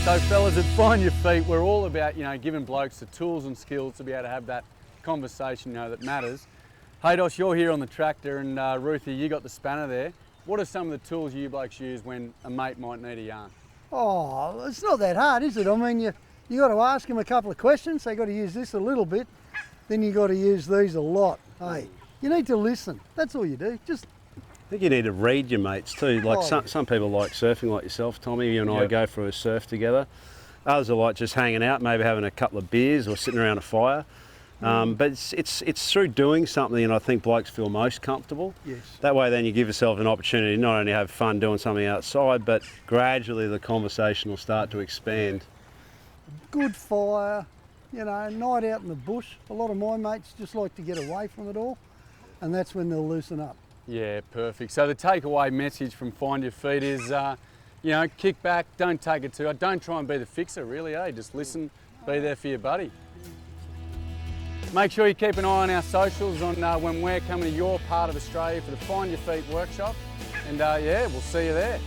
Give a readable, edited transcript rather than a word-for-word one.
So fellas, at Find Your Feet, we're all about, giving blokes the tools and skills to be able to have that conversation, that matters. Haydos, you're here on the tractor, and Roothy, you got the spanner there. What are some of the tools you blokes use when a mate might need a yarn? Oh, it's not that hard, is it? I mean, you got to ask them a couple of questions. They got to use this a little bit, then you got to use these a lot. Hey, you need to listen. That's all you do. I think you need to read your mates too. Like some people like surfing, like yourself, Tommy. You and I go for a surf together. Others are like just hanging out, maybe having a couple of beers or sitting around a fire. But it's through doing something, and I think blokes feel most comfortable. Yes. That way, then you give yourself an opportunity to not only have fun doing something outside, but gradually the conversation will start to expand. Good fire, night out in the bush. A lot of my mates just like to get away from it all, and that's when they'll loosen up. Yeah, perfect. So the takeaway message from Find Your Feet is, kick back, don't take it too hard. Don't try and be the fixer, really, Just listen, be there for your buddy. Make sure you keep an eye on our socials on when we're coming to your part of Australia for the Find Your Feet workshop. And we'll see you there.